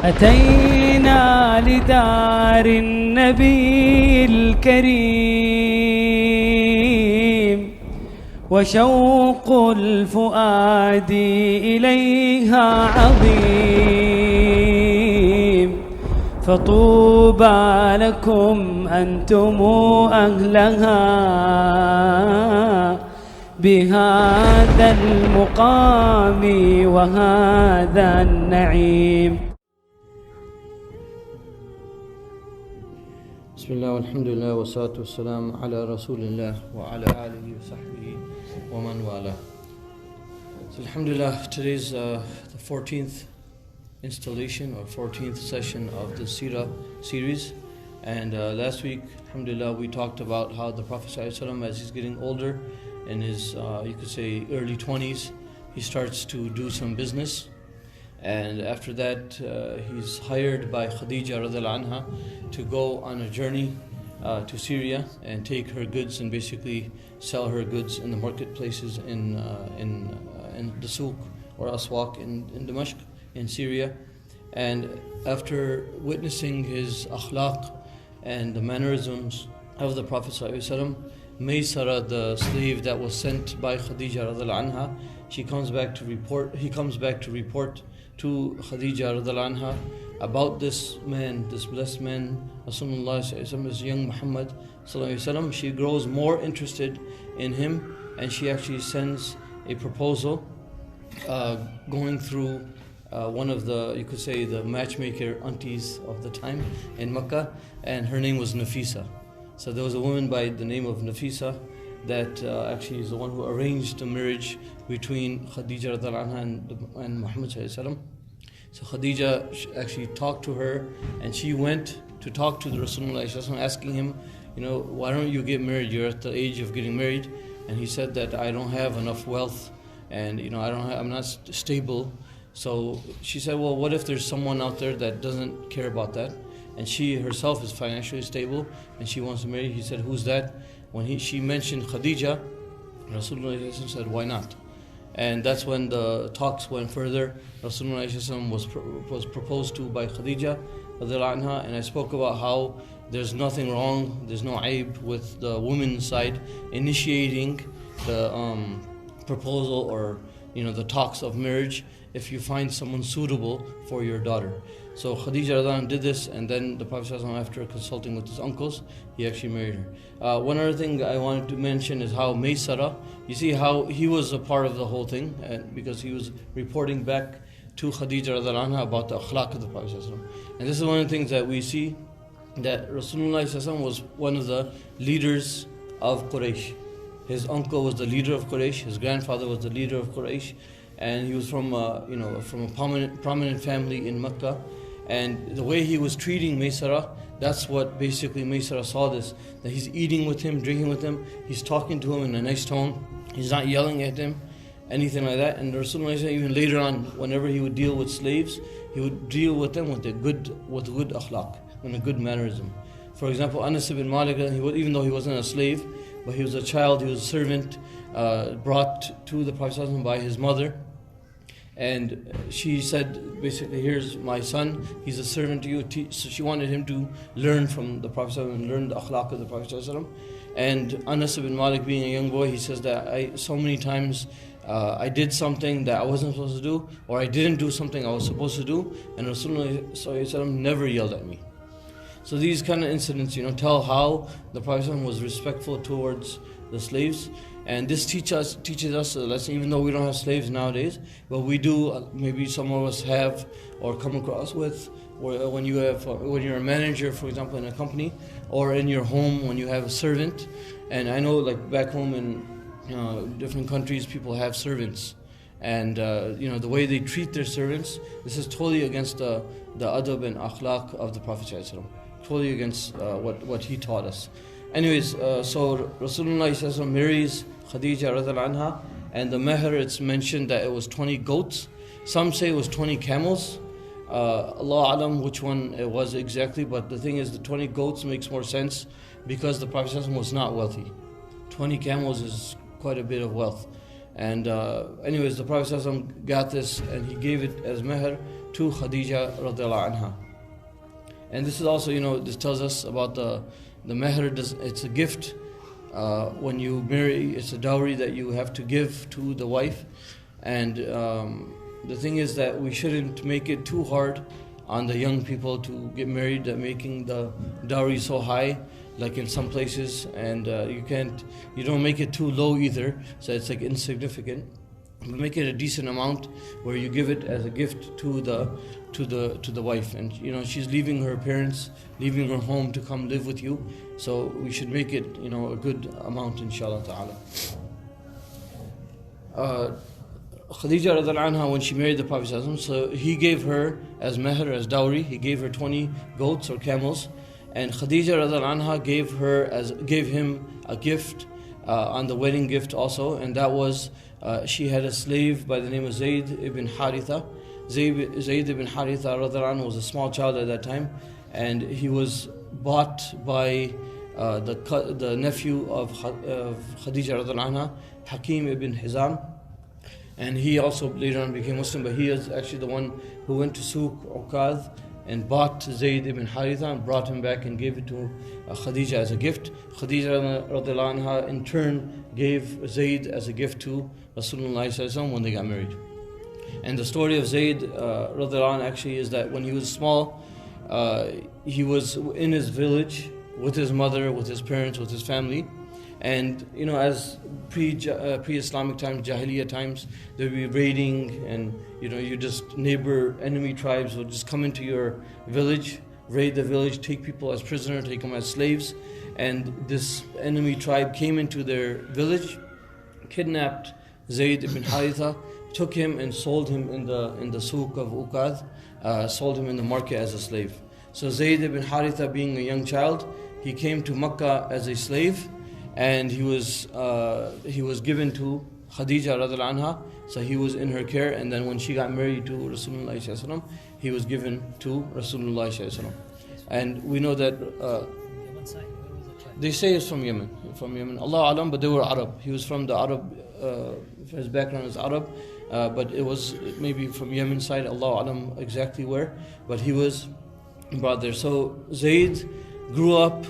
أتينا لدار النبي الكريم وشوق الفؤاد إليها عظيم، فطوبى لكم أنتم أهلها بهذا المقام وهذا النعيم. بسم الله والحمد لله والصلاة والسلام على رسول الله وعلى آله وصحبه ومن والاه. So alhamdulillah, today's the 14th installation or 14th session of the Seerah series, and last week alhamdulillah we talked about how the Prophet ﷺ, as he's getting older, in his you could say early 20s, he starts to do some business. And after that, he's hired by Khadija radiallahu anha to go on a journey to Syria and take her goods and basically sell her goods in the marketplaces in the souk or aswaq in Damascus in Syria. And after witnessing his akhlaq and the mannerisms of the Prophet ﷺ, Seerah, the slave that was sent by Khadija radiallahu anha, he comes back to report to Khadija radiallahu anha about this man, this blessed man, Rasulullah sallallahu alaihi wasallam, this young Muhammad sallallahu alaihi wasallam. She grows more interested in him, and she actually sends a proposal going through one of the, you could say, the matchmaker aunties of the time in Mecca, and her name was Nafisa. So there was a woman by the name of Nafisa that actually is the one who arranged the marriage between Khadija radiallahu anha and Muhammad sallallahu alaihi wasallam. So Khadija actually talked to her, and she went to talk to the Rasulullah sallallahu alaihi wasallam, asking him, why don't you get married? You're at the age of getting married. And he said that I don't have enough wealth, and I'm not stable. So she said, well, what if there's someone out there that doesn't care about that, and she herself is financially stable and she wants to marry? He said, who's that? When she mentioned Khadija, Rasulullah said, why not? And that's when the talks went further. Rasulullah was proposed to by Khadija radiallahu anha, and I spoke about how there's nothing wrong, there's no aib with the woman's side initiating the proposal or the talks of marriage if you find someone suitable for your daughter. So Khadija radiallahu anha did this, and then the Prophet after consulting with his uncles, he actually married her. One other thing I wanted to mention is how Seerah, you see how he was a part of the whole thing, because he was reporting back to Khadija radiallahu anha about the akhlaq of the Prophet. And this is one of the things that we see, that Rasulullah was one of the leaders of Quraysh. His uncle was the leader of Quraysh, his grandfather was the leader of Quraysh, and he was from a prominent family in Mecca. And the way he was treating Seerah, that's what basically Seerah saw this, that he's eating with him, drinking with him, he's talking to him in a nice tone, he's not yelling at him, anything like that. And Rasulullah even later on, whenever he would deal with slaves, he would deal with them with good akhlaq, and a good mannerism. For example, Anas ibn Malik, even though he wasn't a slave, but he was a child, he was a servant brought to the Prophet by his mother. And she said, basically, here's my son, he's a servant to you. So she wanted him to learn from the Prophet and learn the akhlaq of the Prophet. And Anas ibn Malik, being a young boy, he says that so many times I did something that I wasn't supposed to do, or I didn't do something I was supposed to do, and Rasulullah never yelled at me. So these kind of incidents, tell how the Prophet was respectful towards the slaves. And this teaches us a lesson, even though we don't have slaves nowadays, but we do, maybe some of us have or come across with, or when you're a manager, for example, in a company, or in your home when you have a servant. And I know, like back home in different countries, people have servants, and the way they treat their servants, this is totally against the adab and akhlaq of the Prophet ﷺ, totally against what he taught us. Anyways, so Rasulullah marries Khadija radiallahu anha, and the meher, it's mentioned that it was 20 goats. Some say it was 20 camels. Allah alam which one it was exactly, but the thing is the 20 goats makes more sense because the Prophet was not wealthy. 20 camels is quite a bit of wealth. And anyways, the Prophet got this and he gave it as meher to Khadija radiallahu anha. And this is also, this tells us about the meher. It's a gift. When you marry, it's a dowry that you have to give to the wife. And the thing is that we shouldn't make it too hard on the young people to get married, making the dowry so high, like in some places, and you don't make it too low either, so it's like insignificant. But make it a decent amount where you give it as a gift to the wife, and she's leaving her parents, leaving her home to come live with you, so we should make it a good amount, inshallah ta'ala. Khadija radiallahu anha, when she married the Prophet ﷺ, so he gave her as meher, as dowry, he gave her 20 goats or camels, and Khadija radiallahu anha gave him a gift on the wedding gift also, and that was she had a slave by the name of Zayd ibn Haritha. Zayd ibn Haritha radiallahu anhu was a small child at that time, and he was bought by the nephew of Khadija radiallahu anha, Hakim ibn Hizam. And he also later on became Muslim, but he is actually the one who went to Suq Uqad and bought Zayd ibn Haritha and brought him back and gave it to Khadija as a gift. Khadija radiallahu anha in turn gave Zayd as a gift to Rasulullah when they got married. And the story of Zayd radiallahu anhu actually is that when he was small, he was in his village with his mother, with his parents, with his family. And as pre-Islamic times, Jahiliyyah times, there would be raiding, and you just enemy tribes would just come into your village, raid the village, take people as prisoners, take them as slaves. And this enemy tribe came into their village, kidnapped Zayd ibn Haritha, took him and sold him in the Suq of Uqad, sold him in the market as a slave. So Zayd ibn Haritha, being a young child, he came to Makkah as a slave, and he was given to Khadija radiallahu anha, so he was in her care. And then when she got married to Rasulullah, he was given to Rasulullah. And we know that they say it's from Yemen, Allah Alam, but they were Arab. He was from the Arab, his background is Arab, but it was maybe from Yemen side, Allah Alam exactly where, but he was brought there. So Zayd grew up.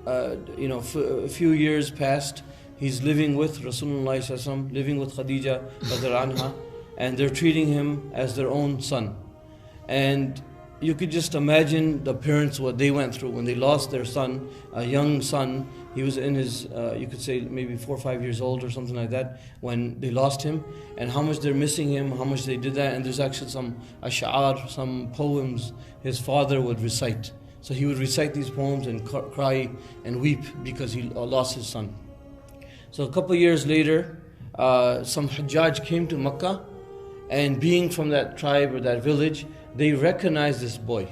A few years passed. He's living with Rasulullah, living with Khadija radiallahu anha, and they're treating him as their own son. And you could just imagine the parents, what they went through when they lost their son, a young son. He was in his, you could say maybe 4 or 5 years old or something like that when they lost him, and how much they're missing him, how much they did that. And there's actually some ash'ar, some poems his father would recite. So he would recite these poems and cry and weep because he lost his son. So a couple of years later, some Hajjaj came to Makkah, and being from that tribe or that village, they recognized this boy.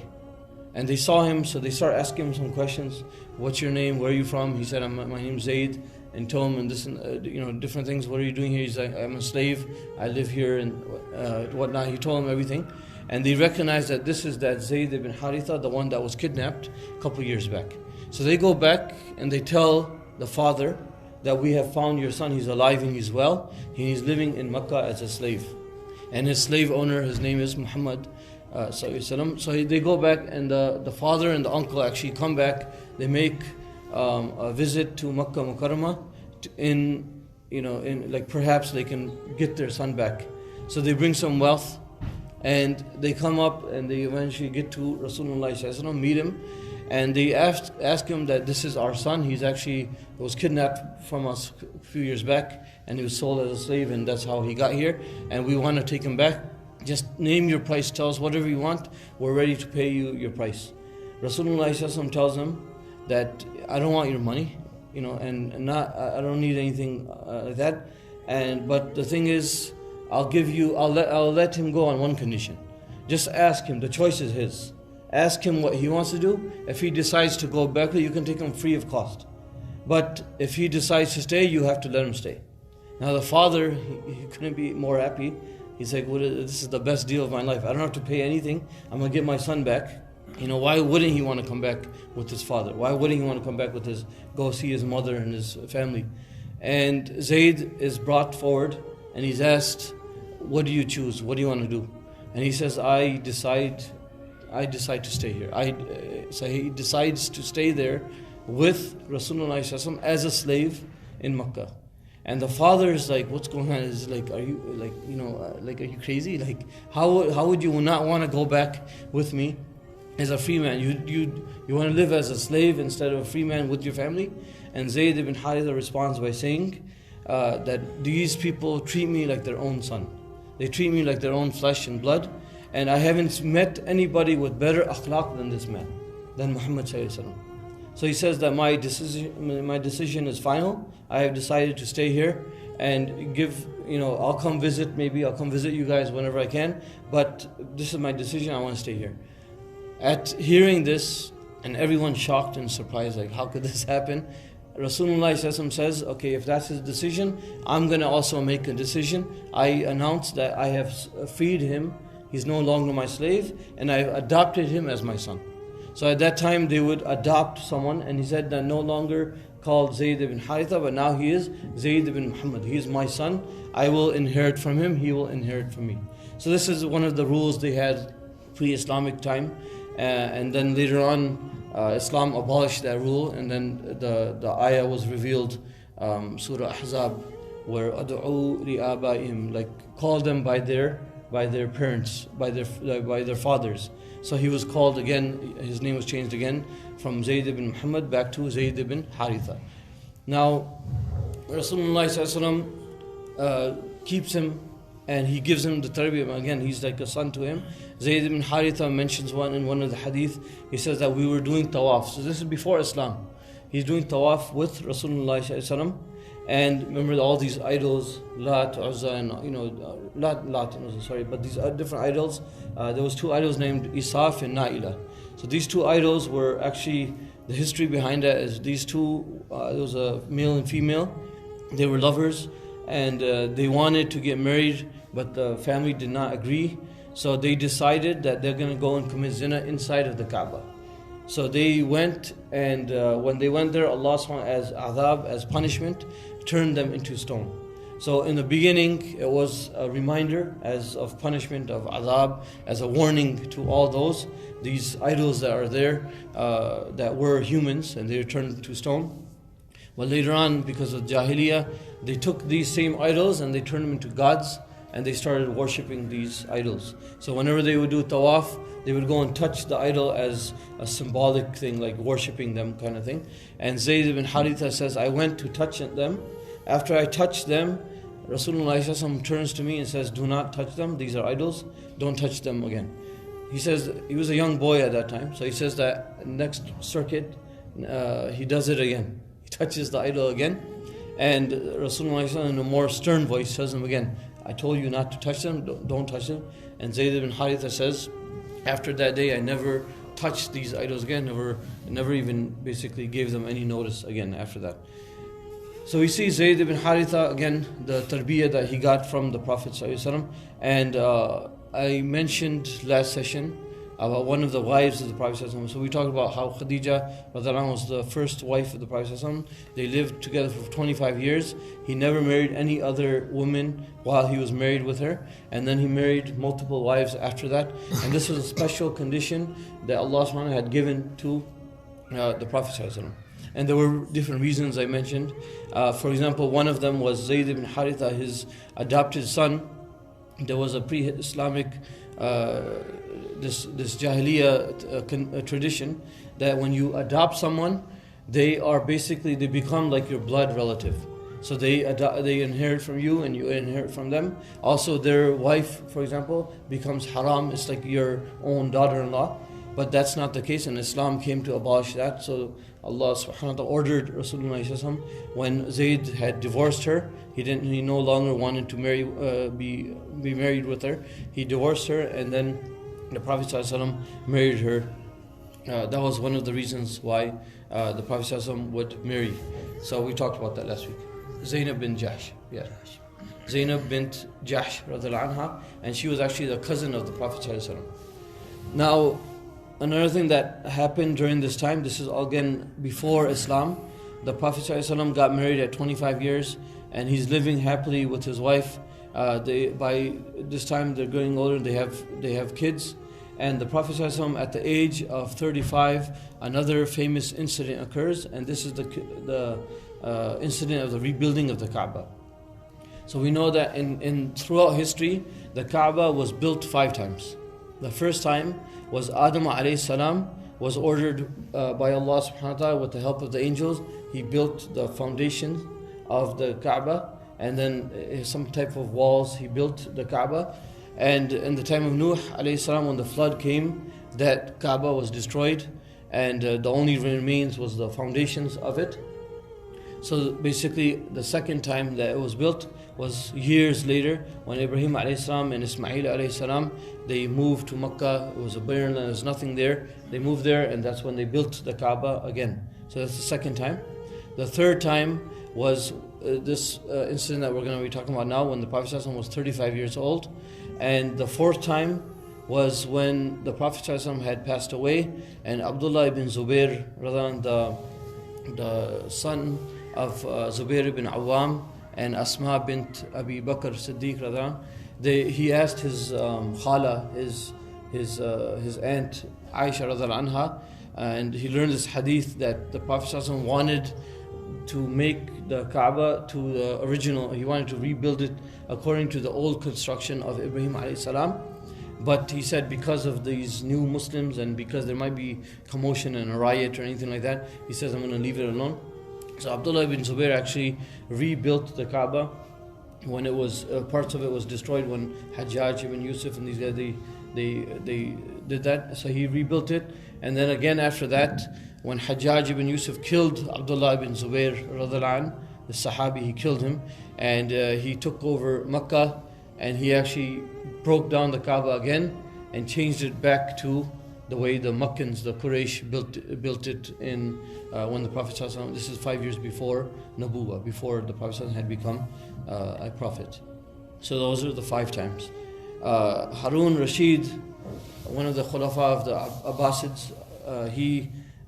And they saw him, so they started asking him some questions. What's your name? Where are you from? He said, my name's Zayd. And told him, and this, different things. What are you doing here? He's like, I'm a slave. I live here and whatnot. He told him everything. And they recognized that this is that Zayd ibn Haritha, the one that was kidnapped a couple years back. So they go back and they tell the father that we have found your son, he's alive and he's well. He's living in Makkah as a slave. And his slave owner, his name is Muhammad. So they go back, and the father and the uncle actually come back. They make a visit to Makkah Mukarramah in like perhaps they can get their son back. So they bring some wealth. And they come up and they eventually get to Rasulullah, meet him, and they ask him that this is our son. He's actually was kidnapped from us a few years back, and he was sold as a slave, and that's how he got here. And we want to take him back. Just name your price. Tell us whatever you want. We're ready to pay you your price. Rasulullah tells him that I don't want your money, and I don't need anything like that. But the thing is, I'll let him go on one condition. Just ask him, the choice is his. Ask him what he wants to do. If he decides to go back, you can take him free of cost. But if he decides to stay, you have to let him stay. Now the father, he couldn't be more happy. He's like, this is the best deal of my life. I don't have to pay anything. I'm going to get my son back. Why wouldn't he want to come back with his father? Why wouldn't he want to come back go see his mother and his family? And Zayd is brought forward and he's asked, what do you choose? What do you want to do? and he says, I decide to stay here. So he decides to stay there with Rasulullah ﷺ as a slave in Makkah. And the father is like, what's going on? Is like, are you are you crazy? Like, how would you not want to go back with me as a free man? You want to live as a slave instead of a free man with your family? And Zayd ibn Haritha responds by saying that these people treat me like their own son. They treat me like their own flesh and blood. And I haven't met anybody with better akhlaq than this man, than Muhammad sallallahu alaihi wasallam. So he says that my decision is final. I have decided to stay here and I'll come visit you guys whenever I can, but this is my decision, I want to stay here. At hearing this, and everyone's shocked and surprised, like, how could this happen? Rasulullah says, okay, if that's his decision, I'm going to also make a decision. I announce that I have freed him, he's no longer my slave, and I've adopted him as my son. So at that time they would adopt someone, and he said that no longer called Zayd ibn Haritha, but now he is Zayd ibn Muhammad. He is my son. I will inherit from him. He will inherit from me. So this is one of the rules they had pre-Islamic time, and then later on Islam abolished that rule, and then the ayah was revealed, Surah Ahzab, where Ad'u li abaihim, like call them by their parents, by their fathers. So he was called again, his name was changed again from Zayd ibn Muhammad back to Zayd ibn Haritha. Now, Rasulullah keeps him and he gives him the tarbiyah. Again, he's like a son to him. Zayd ibn Haritha mentions in one of the hadith, he says that we were doing tawaf. So this is before Islam. He's doing tawaf with Rasulullah. And remember all these idols, Lat, Uzza, and but these different idols. There was two idols named Isaf and Na'ilah. So these two idols were actually, the history behind that is these two, there was a male and female. They were lovers, and they wanted to get married, but the family did not agree. So they decided that they're going to go and commit zina inside of the Kaaba. So they went, and when they went there, Allah SWT as adhab, as punishment, turned them into stone. So in the beginning, it was a reminder as of punishment, of adhab, as a warning to all these idols that are there, that were humans, and they were turned into stone. But later on, because of Jahiliyyah, they took these same idols and they turned them into gods, and they started worshipping these idols. So whenever they would do tawaf, they would go and touch the idol as a symbolic thing, like worshipping them kind of thing. And Zayd ibn Haritha says, I went to touch them. After I touched them, Rasulullah turns to me and says, do not touch them, these are idols, don't touch them again. He says, he was a young boy at that time, so he says that next circuit, he does it again. He touches the idol again, and Rasulullah in a more stern voice tells him again, I told you not to touch them, don't touch them. And Zayd ibn Haritha says, after that day I never touched these idols again, never even basically gave them any notice again after that. So we see Zayd ibn Haritha, again, the tarbiyah that he got from the Prophet ﷺ. And I mentioned last session about one of the wives of the Prophet ﷺ. So we talked about how Khadija was the first wife of the Prophet ﷺ. They lived together for 25 years. He never married any other woman while he was married with her. And then he married multiple wives after that. And this was a special condition that Allah SWT had given to the Prophet ﷺ. And there were different reasons I mentioned. For example, one of them was Zayd ibn Haritha, his adopted son. There was a pre-Islamic, this Jahiliyyah tradition that when you adopt someone, they become like your blood relative. So they inherit from you and you inherit from them. Also their wife, for example, becomes haram. It's like your own daughter-in-law. But that's not the case, and Islam came to abolish that. So Allah subhanahu wa ta'ala ordered Rasulullah when Zayd had divorced her, he no longer wanted to be married with her. He divorced her, and then the Prophet married her. That was one of the reasons why the Prophet would marry. So we talked about that last week. Zainab bin Jahsh. Yeah. Zainab bint Jahsh radhiallahu anha, and she was actually the cousin of the Prophet. Now, another thing that happened during this time, this is again before Islam. The Prophet ﷺ got married at 25 years, and he's living happily with his wife. By this time they're getting older. They have kids, and the Prophet ﷺ, at the age of 35, another famous incident occurs, and this is the incident of the rebuilding of the Kaaba. So we know that in throughout history, the Kaaba was built 5 times. The first time was Adam alayhi salam was ordered by Allah subhanahu wa ta'ala with the help of the angels. He built the foundation of the Kaaba, and then some type of walls. He built the Kaaba. And in the time of Nuh alayhi salam, when the flood came, that Kaaba was destroyed, and the only remains was the foundations of it. So basically, the second time that it was built was years later, when Ibrahim alayhi salam and Ismail alayhi salam, they moved to Makkah. It was a barren land, there was nothing there. They moved there, and that's when they built the Kaaba again. So that's the second time. The third time was this incident that we're going to be talking about now, when the Prophet ﷺ was 35 years old. And the fourth time was when the Prophet ﷺ had passed away, and Abdullah ibn Zubair, the son of Zubair ibn Awam and Asma bint Abi Bakr Siddiq, he asked his khala, his aunt Aisha radhiallahu anha, and he learned this hadith that the Prophet ﷺ wanted to make the Kaaba to the original. He wanted to rebuild it according to the old construction of Ibrahim alayhi salam. But he said, because of these new Muslims and because there might be commotion and a riot or anything like that, he says, I'm going to leave it alone. So Abdullah ibn Zubair actually rebuilt the Kaaba when it was parts of it was destroyed, when Hajjaj ibn Yusuf and these guys they did that. So he rebuilt it, and then again after that, when Hajjaj ibn Yusuf killed Abdullah ibn Zubair radhiallahu anh, the Sahabi, he killed him, and he took over Makkah, and he actually broke down the Kaaba again and changed it back to the way the Makkans, the Quraysh, built it in when the Prophet ﷺ, this is 5 years before Nabuwa, before the Prophet ﷺ had become a prophet. So those are the 5 times. Harun Rashid, one of the Khulafa of the Abbasids,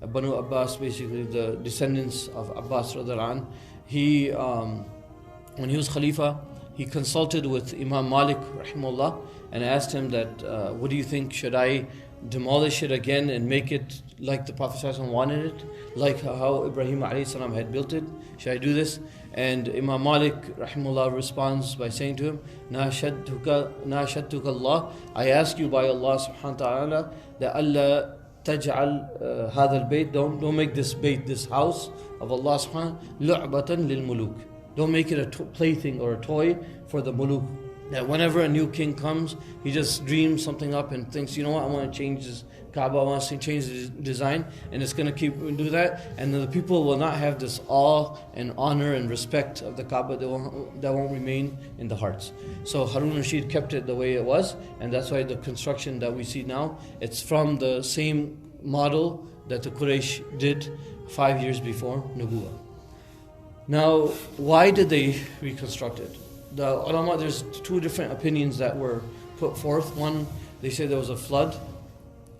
Banu Abbas, basically the descendants of Abbas radhiallahu anh, when he was Khalifa, he consulted with Imam Malik rahimahullah and asked him that, what do you think, should I demolish it again and make it like the Prophet ﷺ wanted it, like how Ibrahim alayhi salam had built it? Should I do this? And Imam Malik rahimahullah responds by saying to him, Nashadtuka Allah, I ask you by Allah subhanahu wa ta'ala that Allah taj'al hadha al-bayt, don't make this bayt, this house of Allah subhanahu lu'batan lil muluk. Don't make it a plaything or a toy for the muluk. That whenever a new king comes, he just dreams something up and thinks, you know what, I want to change this Kaaba, I want to change the design, and it's going to keep do that, and the people will not have this awe and honor and respect of the Kaaba. That won't remain in the hearts. So Harun Rashid kept it the way it was, and that's why the construction that we see now, it's from the same model that the Quraysh did 5 years before Nubuwah. Now, why did they reconstruct it? The ulama, there's 2 different opinions that were put forth. One, they say there was a flood,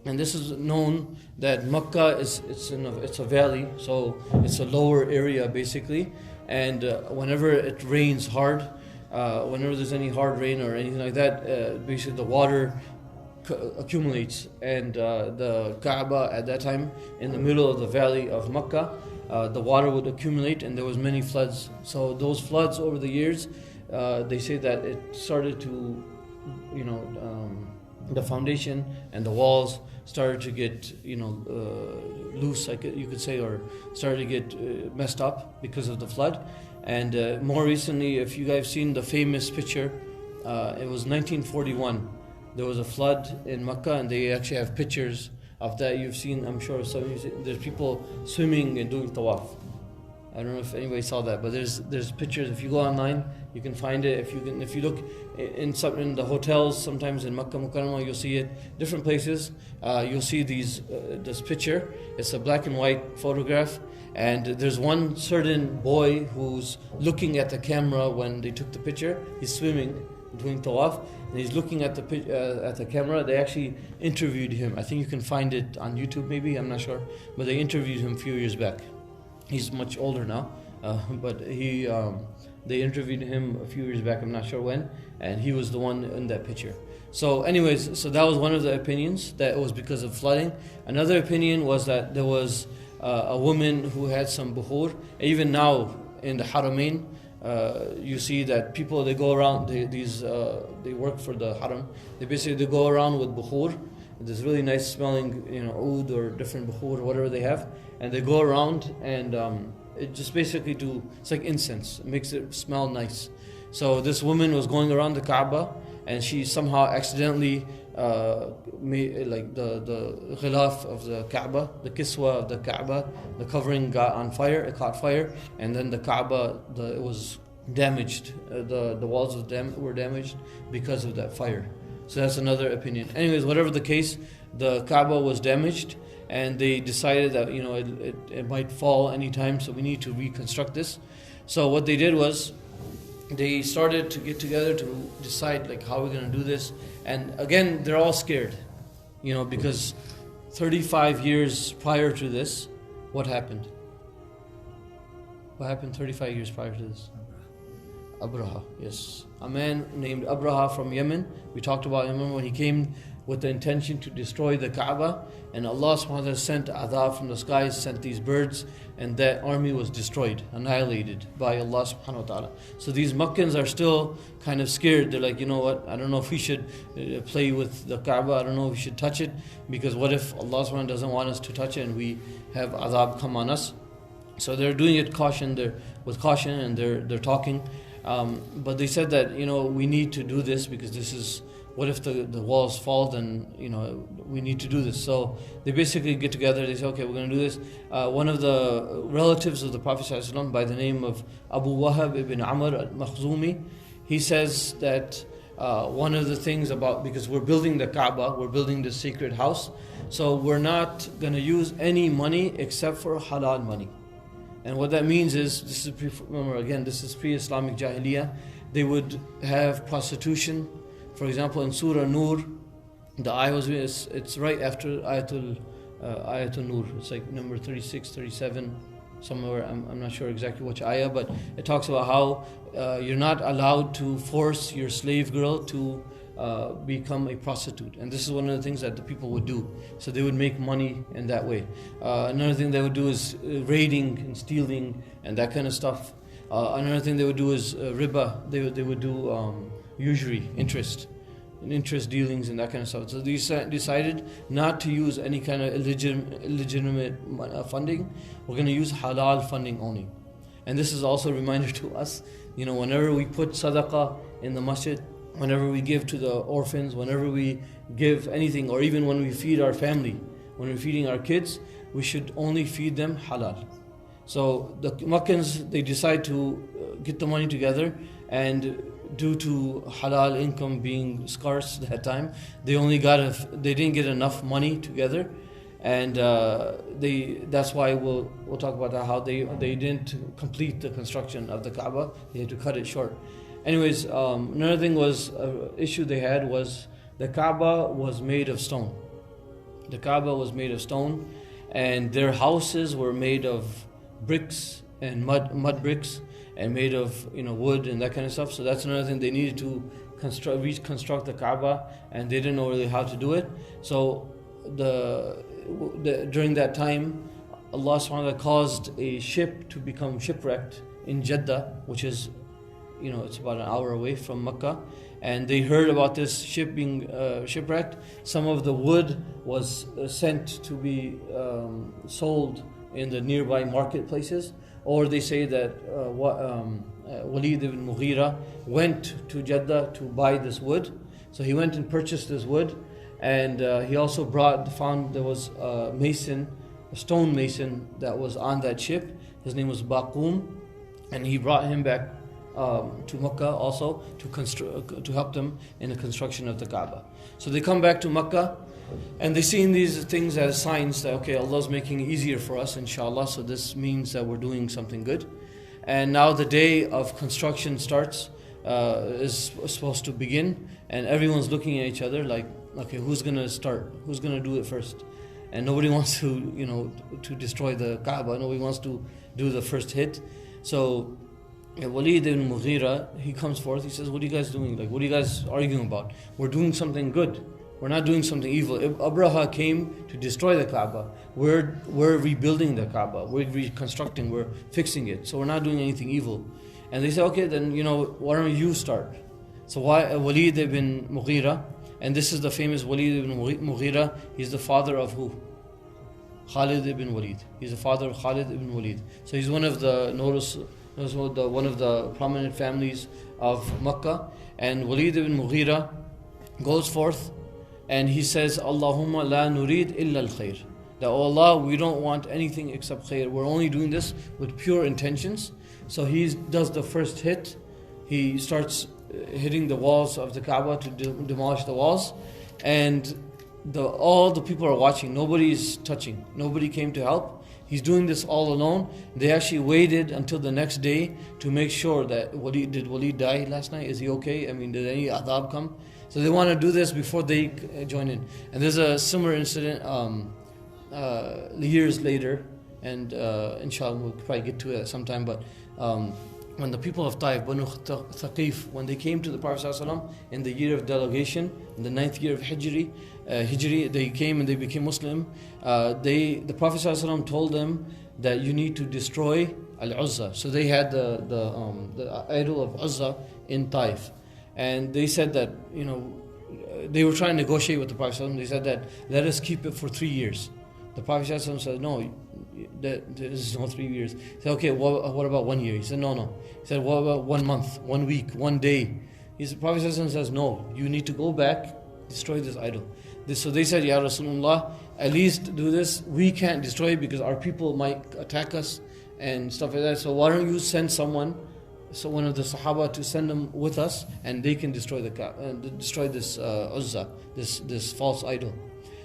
and this is known that Makkah it's a valley, so it's a lower area basically, and whenever it rains hard, whenever there's any hard rain or anything like that, basically the water accumulates, and the Kaaba at that time in the middle of the valley of Makkah, the water would accumulate, and there was many floods. So those floods over the years, they say that it started to, the foundation and the walls started to get, loose, you could say, or started to get messed up because of the flood. And more recently, if you guys seen the famous picture, it was 1941. There was a flood in Makkah, and they actually have pictures of that. You've seen, I'm sure, there's people swimming and doing tawaf. I don't know if anybody saw that, but there's pictures. If you go online, you can find it. If you look in the hotels, sometimes in Makkah Mukarramah, you'll see it. Different places, you'll see this picture. It's a black and white photograph, and there's one certain boy who's looking at the camera when they took the picture. He's swimming, doing tawaf, and he's looking at the camera. They actually interviewed him. I think you can find it on YouTube, maybe, I'm not sure, but they interviewed him a few years back. He's much older now, but they interviewed him a few years back, I'm not sure when, and he was the one in that picture. So anyways, so that was one of the opinions, that it was because of flooding. Another opinion was that there was a woman who had some bukhur. Even now in the Haramain, you see that people, they go around, they work for the Haram. They go around with bukhur. There's really nice smelling, oud or different bukhur or whatever they have, and they go around and it just basically it's like incense. It makes it smell nice. So this woman was going around the Kaaba, and she somehow accidentally made like the ghilaf of the Kaaba, the kiswa of the Kaaba, the covering got on fire, it caught fire, and then the Kaaba, it was damaged. The walls were damaged because of that fire. So that's another opinion. Anyways, whatever the case, the Kaaba was damaged, and they decided that it might fall anytime, so we need to reconstruct this. So what they did was, they started to get together to decide like how we're going to do this. And again, they're all scared, because 35 years prior to this, what happened? What happened 35 years prior to this? Abraha, yes. A man named Abraha from Yemen. We talked about him when he came with the intention to destroy the Kaaba, and Allah subhanahu wa ta'ala sent adhab from the skies, sent these birds, and that army was destroyed, annihilated by Allah subhanahu wa ta'ala. So these Makkans are still kind of scared. They're like, you know what, I don't know if we should play with the Kaaba, I don't know if we should touch it, because what if Allah subhanahu wa ta'ala doesn't want us to touch it and we have adhab come on us? So they're doing it with caution, and they're talking. But they said that, we need to do this because this is, what if the walls fall, then, we need to do this. So they basically get together, they say, okay, we're going to do this. One of the relatives of the Prophet ﷺ, by the name of Abu Wahab ibn Amr al-Makhzumi, he says that one of the things because we're building the Kaaba, we're building the sacred house, so we're not going to use any money except for halal money. And what that means is, remember again, this is pre-Islamic Jahiliyyah. They would have prostitution. For example, in Surah Nur, the ayah it's right after Ayatul Nur. It's like number 36, 37, somewhere. I'm not sure exactly which ayah, but it talks about how you're not allowed to force your slave girl to become a prostitute. And this is one of the things that the people would do. So they would make money in that way. Another thing they would do is raiding and stealing and that kind of stuff. Another thing they would do is riba. They would do usury, interest dealings and that kind of stuff. So they decided not to use any kind of illegitimate funding. We're going to use halal funding only. And this is also a reminder to us, whenever we put sadaqah in the masjid, whenever we give to the orphans, whenever we give anything, or even when we feed our family, when we're feeding our kids, we should only feed them halal. So the Makkans, they decide to get the money together, and due to halal income being scarce at that time, they didn't get enough money together, and that's why we'll talk about that, how they didn't complete the construction of the Kaaba. They had to cut it short. Anyways, another thing was issue they had was the Kaaba was made of stone. The Kaaba was made of stone, and their houses were made of bricks and mud bricks, and made of wood and that kind of stuff. So that's another thing, they needed to reconstruct the Kaaba, and they didn't know really how to do it. So during that time, Allah subhanahu wa ta'ala caused a ship to become shipwrecked in Jeddah, which is it's about an hour away from Mecca. And they heard about this ship being shipwrecked. Some of the wood was sent to be sold in the nearby marketplaces. Or they say that Walid ibn Mughira went to Jeddah to buy this wood. So he went and purchased this wood, and he also found there was a stone mason that was on that ship. His name was Baqum, and he brought him back to Mecca also to help them in the construction of the Kaaba. So they come back to Mecca, and they see these things as signs that, okay, Allah is making it easier for us, inshallah, so this means that we're doing something good. And now the day of construction starts, is supposed to begin, and everyone's looking at each other like, okay, who's going to start? Who's going to do it first? And nobody wants to destroy the Kaaba. Nobody wants to do the first hit. So Walid ibn Mughira, he comes forth, he says, what are you guys doing? Like, what are you guys arguing about? We're doing something good. We're not doing something evil. Abraha came to destroy the Kaaba. We're rebuilding the Kaaba. We're reconstructing, we're fixing it. So we're not doing anything evil. And they say, okay, then, why don't you start? So why Walid ibn Mughira, and this is the famous Walid ibn Mughira, he's the father of who? Khalid ibn Walid. He's the father of Khalid ibn Walid. So he's one of the one of the prominent families of Makkah. And Walid ibn Mughira goes forth and he says, Allahumma la nurid illa al-khair. That, oh Allah, we don't want anything except khair. We're only doing this with pure intentions. So he does the first hit. He starts hitting the walls of the Kaaba to demolish the walls. And all the people are watching. Nobody is touching. Nobody came to help. He's doing this all alone. They actually waited until the next day to make sure that did Walid die last night? Is he okay? I mean, did any adhab come? So they want to do this before they join in. And there's a similar incident years later, and inshallah we'll probably get to it sometime. But when the people of Taif, Banu Thaqif, when they came to the Prophet ﷺ in the year of delegation, in the 9th year of Hijri, they came and they became Muslim. The Prophet ﷺ told them that you need to destroy Al-Uzza. So they had the idol of Uzza in Taif. And they said that, they were trying to negotiate with the Prophet ﷺ. They said that, let us keep it for 3 years. The Prophet ﷺ said, no, there is no 3 years. He said, okay, what about 1 year? He said, no. He said, what about 1 month, 1 week, 1 day? The Prophet ﷺ says, no, you need to go back, destroy this idol. So they said, Ya Rasulullah, at least do this. We can't destroy it because our people might attack us and stuff like that. So why don't you send someone, one of the Sahaba, to send them with us, and they can destroy this Uzza, this false idol.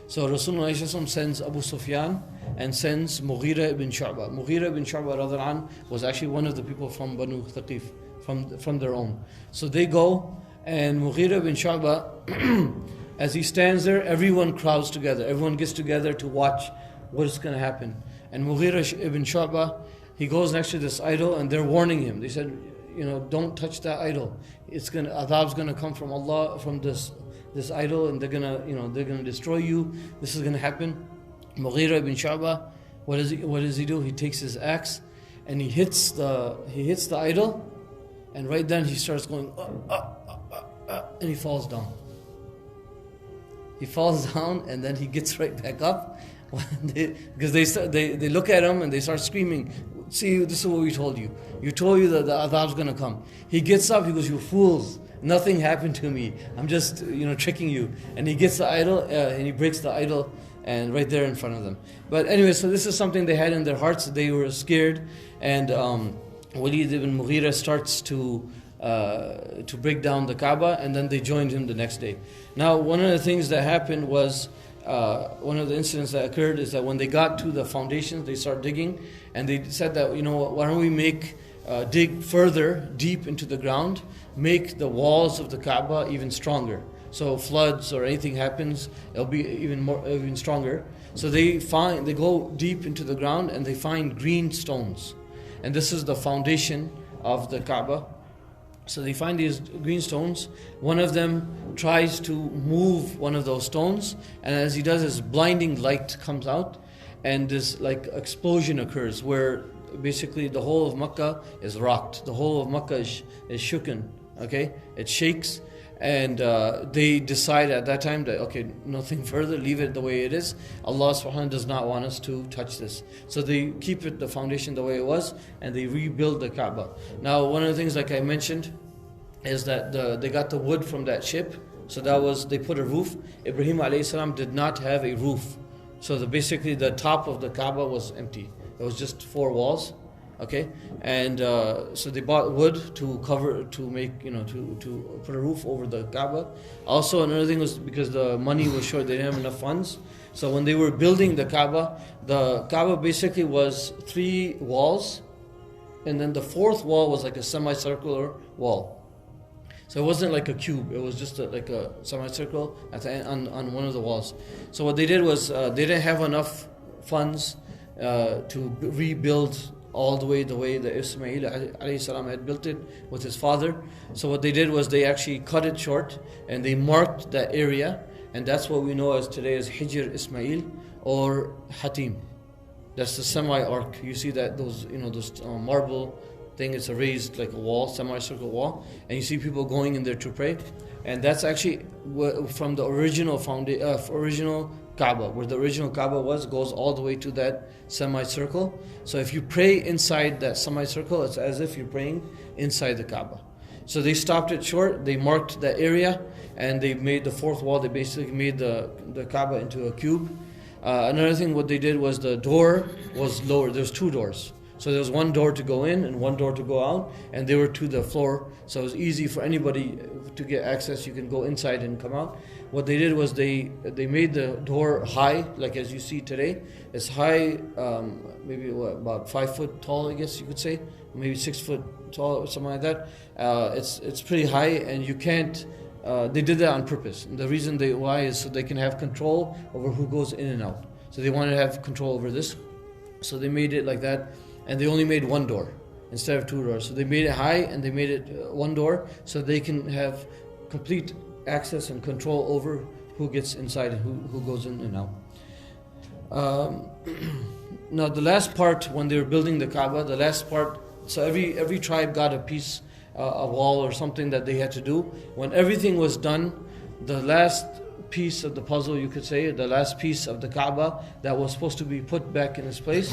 So Rasulullah sends Abu Sufyan and sends Mughira ibn Shu'bah. Mughira ibn Shu'bah radhiallahu anh was actually one of the people from Banu Thaqif, from their own. So they go, and Mughira ibn Shu'bah, as he stands there, everyone crowds together. Everyone gets together to watch what is going to happen. And Mughira ibn Shu'bah, he goes next to this idol, and they're warning him. They said, don't touch that idol. Adhab's going to come from Allah, from this idol, and they're gonna destroy you. This is gonna happen. Mughira ibn Shu'bah, what does he do? He takes his axe and he hits the idol, and right then he starts going and he falls down. He falls down, and then he gets right back up because they look at him and they start screaming, see, this is what we told you. You told you that the adhab's gonna come. He gets up, he goes, you fools. Nothing happened to me. I'm just, tricking you. And he gets the idol, and he breaks the idol, and right there in front of them. But anyway, so this is something they had in their hearts. They were scared, and Walid ibn Mughira starts to break down the Kaaba, and then they joined him the next day. Now, one of the things that happened was, one of the incidents that occurred is that when they got to the foundations, they started digging, and they said that, why don't we dig further deep into the ground, make the walls of the Kaaba even stronger. So floods or anything happens, it'll be even stronger. So they go deep into the ground and they find green stones. And this is the foundation of the Kaaba. So they find these green stones. One of them tries to move one of those stones, and as he does, this blinding light comes out, and this explosion occurs where basically the whole of Makkah is rocked. The whole of Makkah is shooken. Okay, it shakes, and they decide at that time that, okay, nothing further, leave it the way it is. Allah subhanahu wa ta'ala does not want us to touch this. So they keep the foundation the way it was, and they rebuild the Kaaba. Now, one of the things, like I mentioned, is that they got the wood from that ship. So they put a roof. Ibrahim alayhi salam did not have a roof. So basically the top of the Kaaba was empty. It was just 4 walls. Okay, and so they bought wood to put a roof over the Kaaba. Also, another thing was because the money was short, they didn't have enough funds. So when they were building the Kaaba basically was 3 walls, and then the 4th wall was like a semicircular wall. So it wasn't like a cube; it was just like a semicircle at the end on one of the walls. So what they did was they didn't have enough funds to rebuild all the way that Ismail alayhi salam had built it with his father. So what they did was they actually cut it short and they marked that area, and that's what we know as today as Hijr Ismail or Hatim. That's the semi-arc. You see that those marble thing. It's a raised like a wall, semicircle wall, and you see people going in there to pray. And that's actually from the original original Kaaba, where the original Kaaba goes all the way to that semicircle. So if you pray inside that semicircle, it's as if you're praying inside the Kaaba. So they stopped it short. They marked that area, and they made the fourth wall. They basically made the Kaaba into a cube. Another thing, what they did was the door was lower. There's two doors. So there was one door to go in and one door to go out, and they were to the floor. So it was easy for anybody to get access. You can go inside and come out. What they did was they made the door high, like as you see today. It's high, maybe about 5 foot tall, I guess you could say, maybe 6 foot tall, or something like that. It's pretty high, and you can't. They did that on purpose. And the reason why is so they can have control over who goes in and out. So they wanted to have control over this. So they made it like that, and they only made one door instead of two doors. So they made it high and they made it one door so they can have complete access and control over who gets inside and who goes in and out. Now the last part, when they were building the Kaaba, the last part, so every tribe got a piece, a wall or something that they had to do. When everything was done, the last piece of the puzzle, you could say, the last piece of the Kaaba that was supposed to be put back in its place